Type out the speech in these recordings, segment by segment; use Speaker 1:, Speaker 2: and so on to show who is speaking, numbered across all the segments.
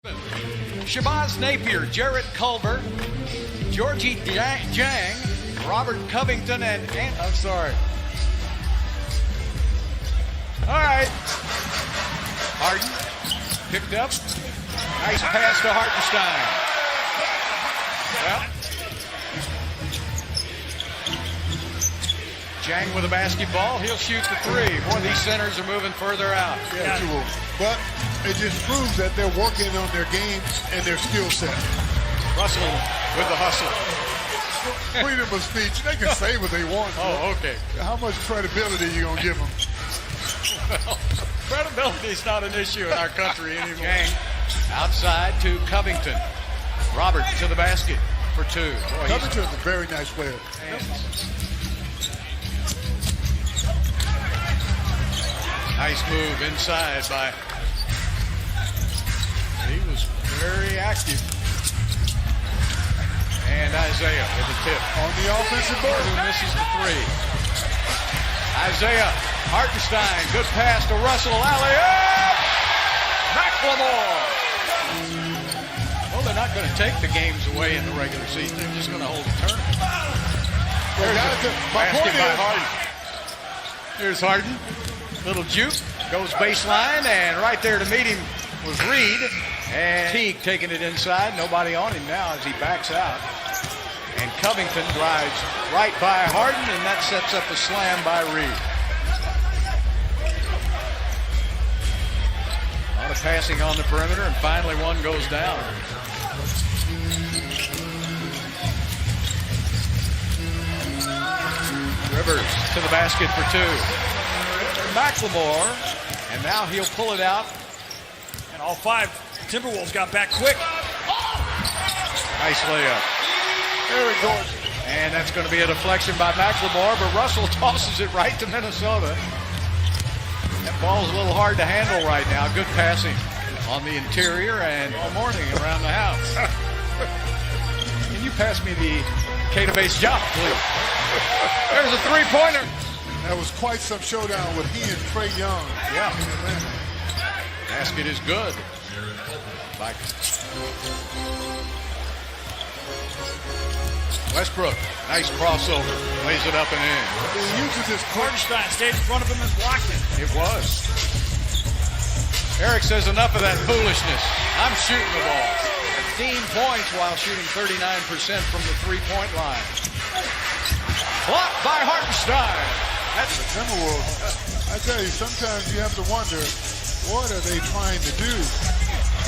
Speaker 1: Shabazz Napier, Jarrett Culver, Georgie Jang, Robert Covington, and I'm sorry. All right. Harden picked up. Nice pass to Hartenstein. Well, Jang with a basketball. He'll shoot the three. Boy, these centers are moving further out.
Speaker 2: Yeah, but it just proves that they're working on their game and their skill set.
Speaker 1: Russell with the hustle.
Speaker 2: Freedom of speech. They can say what they want.
Speaker 1: Oh, okay.
Speaker 2: How much credibility are you going to give them?
Speaker 1: Well, credibility is not an issue in our country anymore. Jang outside to Covington. Robert to the basket for two. Boy,
Speaker 2: Covington's a very nice player.
Speaker 1: Nice move inside by. He was very active. And Isaiah with a tip.
Speaker 2: On the offensive board.
Speaker 1: Who misses the three. Isaiah Hartenstein. Good pass to Russell. Alley-oop! McLemore. Well, they're not going to take the games away in the regular season. They're just going to hold a tournament. There's a basket by Harden. Here's Harden. Little juke, goes baseline, and right there to meet him was Reed. And Teague taking it inside. Nobody on him now as he backs out. And Covington drives right by Harden, and that sets up a slam by Reed. A lot of passing on the perimeter, and finally one goes down. Rivers to the basket for two. McLemore, and now he'll pull it out.
Speaker 3: And all five Timberwolves got back quick.
Speaker 1: Nice layup.
Speaker 2: Very good.
Speaker 1: And that's going to be a deflection by McLemore, but Russell tosses it right to Minnesota. That ball's a little hard to handle right now. Good passing on the interior and all morning around the house. Can you pass me the K-to-base job, please? There's a three-pointer.
Speaker 2: That was quite some showdown with he and Trae Young.
Speaker 1: Yeah. Basket is good. Westbrook, nice crossover. Lays it up and in.
Speaker 2: He uses his
Speaker 3: Hartenstein stayed in front of him and blocked it.
Speaker 1: It was. Eric says enough of that foolishness. I'm shooting the ball. 15 points while shooting 39% from the three-point line. Blocked by Hartenstein.
Speaker 2: That's the Timberwolves. I tell you, sometimes you have to wonder, what are they trying to do?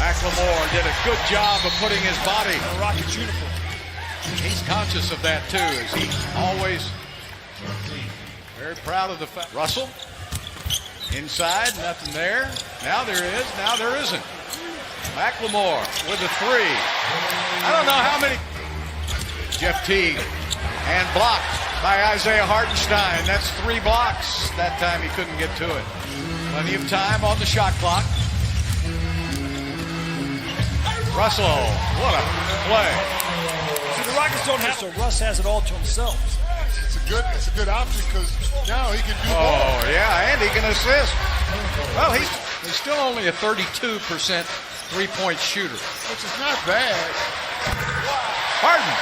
Speaker 1: McLemore did a good job of putting his body
Speaker 3: in the Rockets uniform.
Speaker 1: He's conscious of that too, as he's always very proud of the fact. Russell, inside, nothing there. Now there is, now there isn't. McLemore with a three. I don't know how many. Jeff Teague, and blocked by Isaiah Hartenstein. That's 3 blocks. That time he couldn't get to it. Plenty of time on the shot clock. Russell, what a play.
Speaker 3: See, the Rockets don't have, so Russ has it all to himself.
Speaker 2: It's a good option because now he can do more.
Speaker 1: Oh, yeah, and he can assist. Well, he's still only a 32% three-point shooter.
Speaker 2: Which is not bad.
Speaker 1: Harden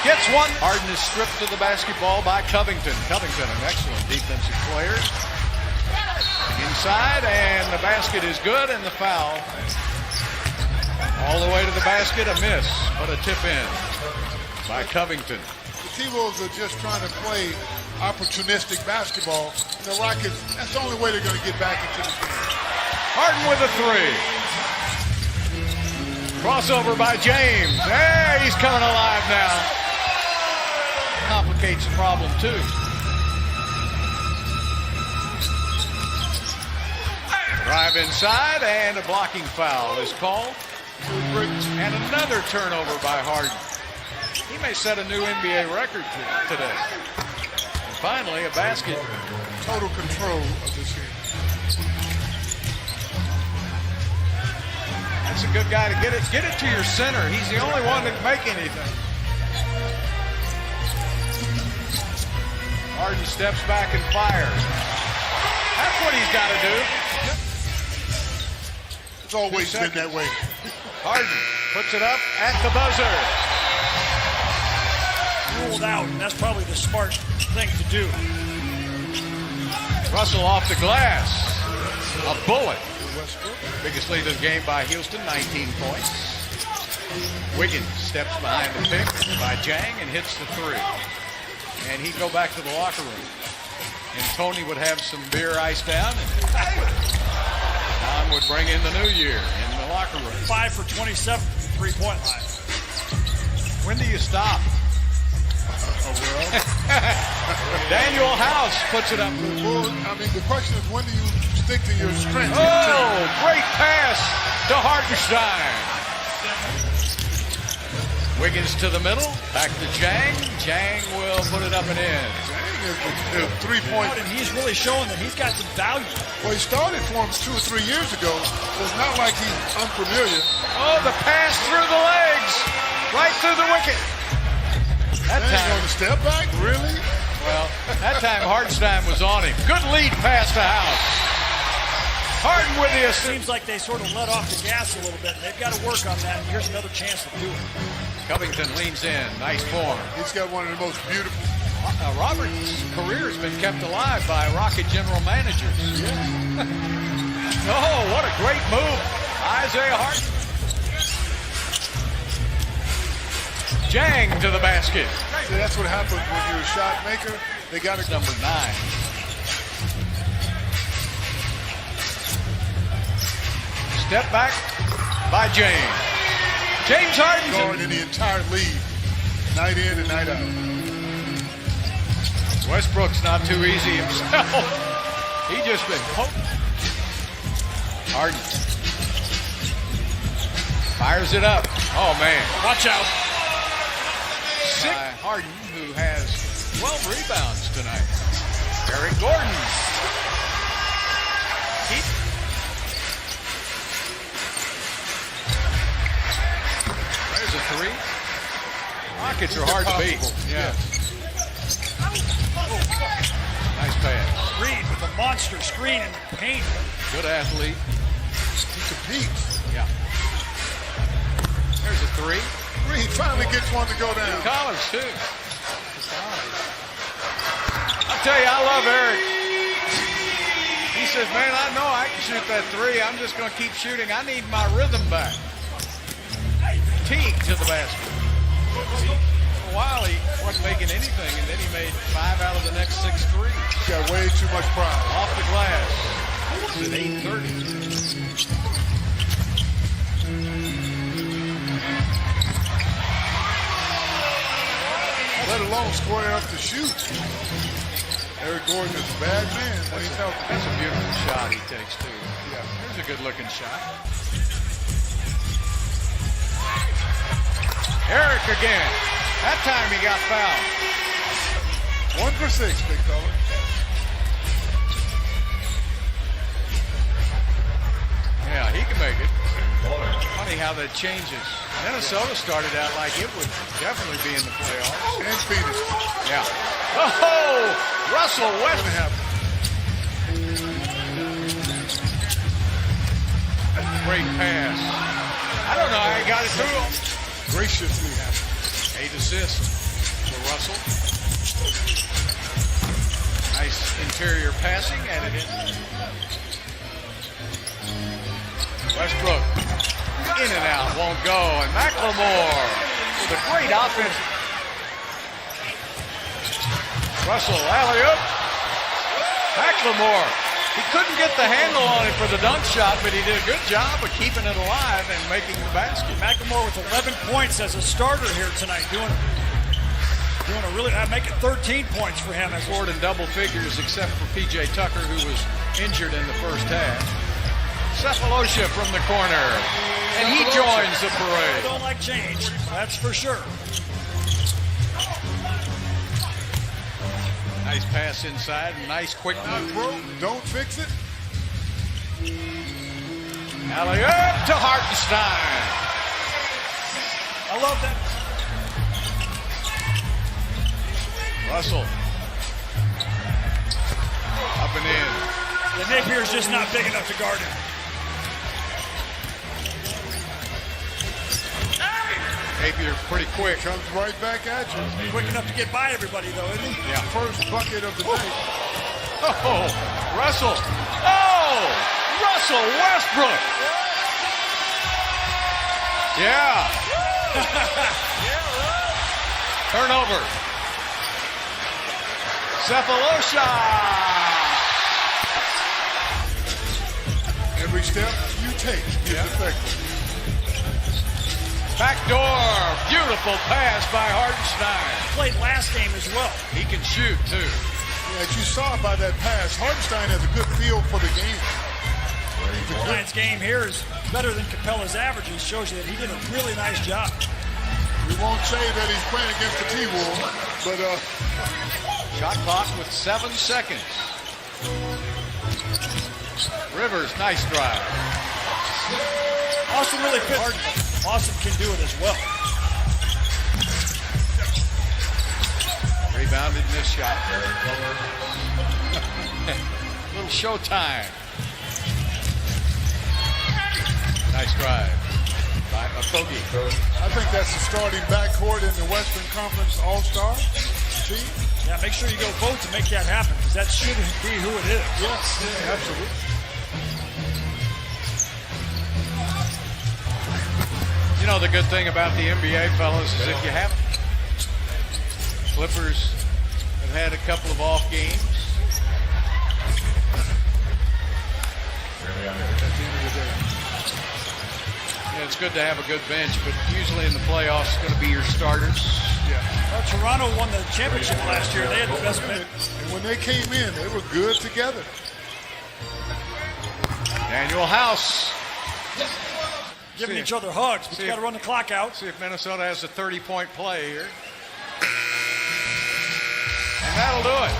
Speaker 1: gets one. Harden is stripped to the basketball by Covington. Covington, an excellent defensive player. Inside, and the basket is good, and the foul. All the way to the basket, a miss, but a tip in by Covington.
Speaker 2: The T-Wolves are just trying to play opportunistic basketball. The Rockets, that's the only way they're going to get back into the game.
Speaker 1: Harden with a three. Crossover by James. Hey, he's coming alive now. Complicates the problem, too. Drive inside, and a blocking foul is called. And another turnover by Harden. He may set a new NBA record today. And finally, a basket.
Speaker 2: Total control of this game.
Speaker 1: That's a good guy to get it to your center. He's the only one that can make anything. Harden steps back and fires. That's what he's got to do.
Speaker 2: It's always been that way.
Speaker 1: Harden puts it up at the buzzer.
Speaker 3: Ruled out, and that's probably the smart thing to do.
Speaker 1: Russell off the glass. A bullet. Biggest lead of the game by Houston, 19 points. Wiggins steps behind the pick by Jang and hits the three. And he'd go back to the locker room. And Tony would have some beer iced down. And Don would bring in the new year in the locker room.
Speaker 3: 5 for 27 from the three-point line.
Speaker 1: When do you stop? Daniel House puts it up.
Speaker 2: Well, I mean, the question is, when do you stick to your strength?
Speaker 1: Oh, great pass to Hartenstein. Wiggins to the middle, back to Jang. Jang will put it up and in.
Speaker 2: Jang is the 3-point.
Speaker 3: And he's really showing that he's got some value.
Speaker 2: Well, he started for him 2 or 3 years ago, so it's not like he's unfamiliar.
Speaker 1: Oh, the pass through the legs, right through the wicket. That
Speaker 2: Jang
Speaker 1: time
Speaker 2: on the step back, really?
Speaker 1: Well, that time Hartenstein was on him. Good lead pass to House. Harden with the assist.
Speaker 3: Seems like they sort of let off the gas a little bit. They've got to work on that, and here's another chance to do it.
Speaker 1: Covington leans in. Nice form.
Speaker 2: He's got one of the most beautiful.
Speaker 1: Robert's career has been kept alive by Rocket general managers. Yeah. Oh, what a great move. Isaiah Harden. Jang to the basket.
Speaker 2: See, that's what happens when you're a shot maker. They got to
Speaker 1: Number 9. Step back by James. James Harden.
Speaker 2: Guard in the entire league, night in and night out.
Speaker 1: Westbrook's not too easy himself. He just been poked. Harden fires it up. Oh man,
Speaker 3: Watch out.
Speaker 1: By Harden, who has 12 rebounds tonight. Eric Gordon. There's a three. Rockets are hard to beat. Yeah. Nice pass.
Speaker 3: Reed with a monster screen in the paint.
Speaker 1: Good athlete.
Speaker 2: He competes.
Speaker 1: Yeah. There's a three.
Speaker 2: He finally gets one to go down.
Speaker 1: Collins, too. I'll tell you, I love Eric. He says, man, I know I can shoot that three. I'm just going to keep shooting. I need my rhythm back. Teague to the basket. For a while, he wasn't making anything, and then he made 5 out of the next 6 threes.
Speaker 2: He's got way too much pride.
Speaker 1: Off the glass. At 8:30.
Speaker 2: Let alone square up to shoot. Eric Gordon is a bad man when he's healthy.
Speaker 1: That's a beautiful shot he takes, too.
Speaker 2: Yeah.
Speaker 1: There's a good-looking shot. Eric again. That time he got fouled.
Speaker 2: 1 for 6, big fella.
Speaker 1: Yeah, he can make it. Funny how that changes. Minnesota started out like it would definitely be in the playoffs.
Speaker 2: And Phoenix.
Speaker 1: Yeah. Oh, Russell Westbrook. Great pass. I don't know how he got it through him.
Speaker 2: Graciously happy.
Speaker 1: 8 assists for Russell. Nice interior passing, and it in. Westbrook in and out, won't go, and McLemore with a great offense. Russell, alley-oop. McLemore. He couldn't get the handle on it for the dunk shot, but he did a good job of keeping it alive and making the basket.
Speaker 3: McLemore with 11 points as a starter here tonight, doing a really, making 13 points for him.
Speaker 1: Scored in double figures except for P.J. Tucker, who was injured in the first half. Cephalosha from the corner, and he joins the
Speaker 3: I
Speaker 1: parade.
Speaker 3: don't like change, that's for sure.
Speaker 1: Nice pass inside, nice quick move.
Speaker 2: Bro, don't fix it.
Speaker 1: Alley-oop to Hartenstein.
Speaker 3: I love that.
Speaker 1: Russell. Up and in.
Speaker 3: The Napier's just not big enough to guard him.
Speaker 1: behavior pretty quick.
Speaker 2: Comes right back at you.
Speaker 3: Quick enough to get by everybody, though, isn't he?
Speaker 1: Yeah.
Speaker 2: First bucket of the night.
Speaker 1: Oh, Russell. Oh, Russell Westbrook. Yeah. Turnover. Cephalosha.
Speaker 2: Every step you take is effective.
Speaker 1: Backdoor. Beautiful pass by Hartenstein.
Speaker 3: Played last game as well.
Speaker 1: He can shoot, too.
Speaker 2: Yeah, as you saw by that pass, Hartenstein has a good feel for the game.
Speaker 3: Lions game here is better than Capella's averages. Shows you that he did a really nice job.
Speaker 2: We won't say that he's playing against the T-Wolves, but
Speaker 1: Shot clock with 7 seconds. Rivers, nice drive.
Speaker 3: Austin really fits. Austin can do it as well.
Speaker 1: Rebounded this shot. Little showtime. Nice drive by Okogie.
Speaker 2: I think that's the starting backcourt in the Western Conference All-Star team.
Speaker 3: Yeah, make sure you go vote to make that happen, because that should be who it is.
Speaker 2: Yes, absolutely.
Speaker 1: You know, the good thing about the NBA, fellas, is if you haven't. Clippers have had a couple of off games. Yeah, it's good to have a good bench, but usually in the playoffs, it's going to be your starters.
Speaker 2: Yeah.
Speaker 3: Well, Toronto won the championship last year. They had the best bench.
Speaker 2: And when they came in, they were good together.
Speaker 1: Daniel House.
Speaker 3: Giving each other hugs, but you got to run the clock out.
Speaker 1: See if Minnesota has a 30-point play here. And that'll do it.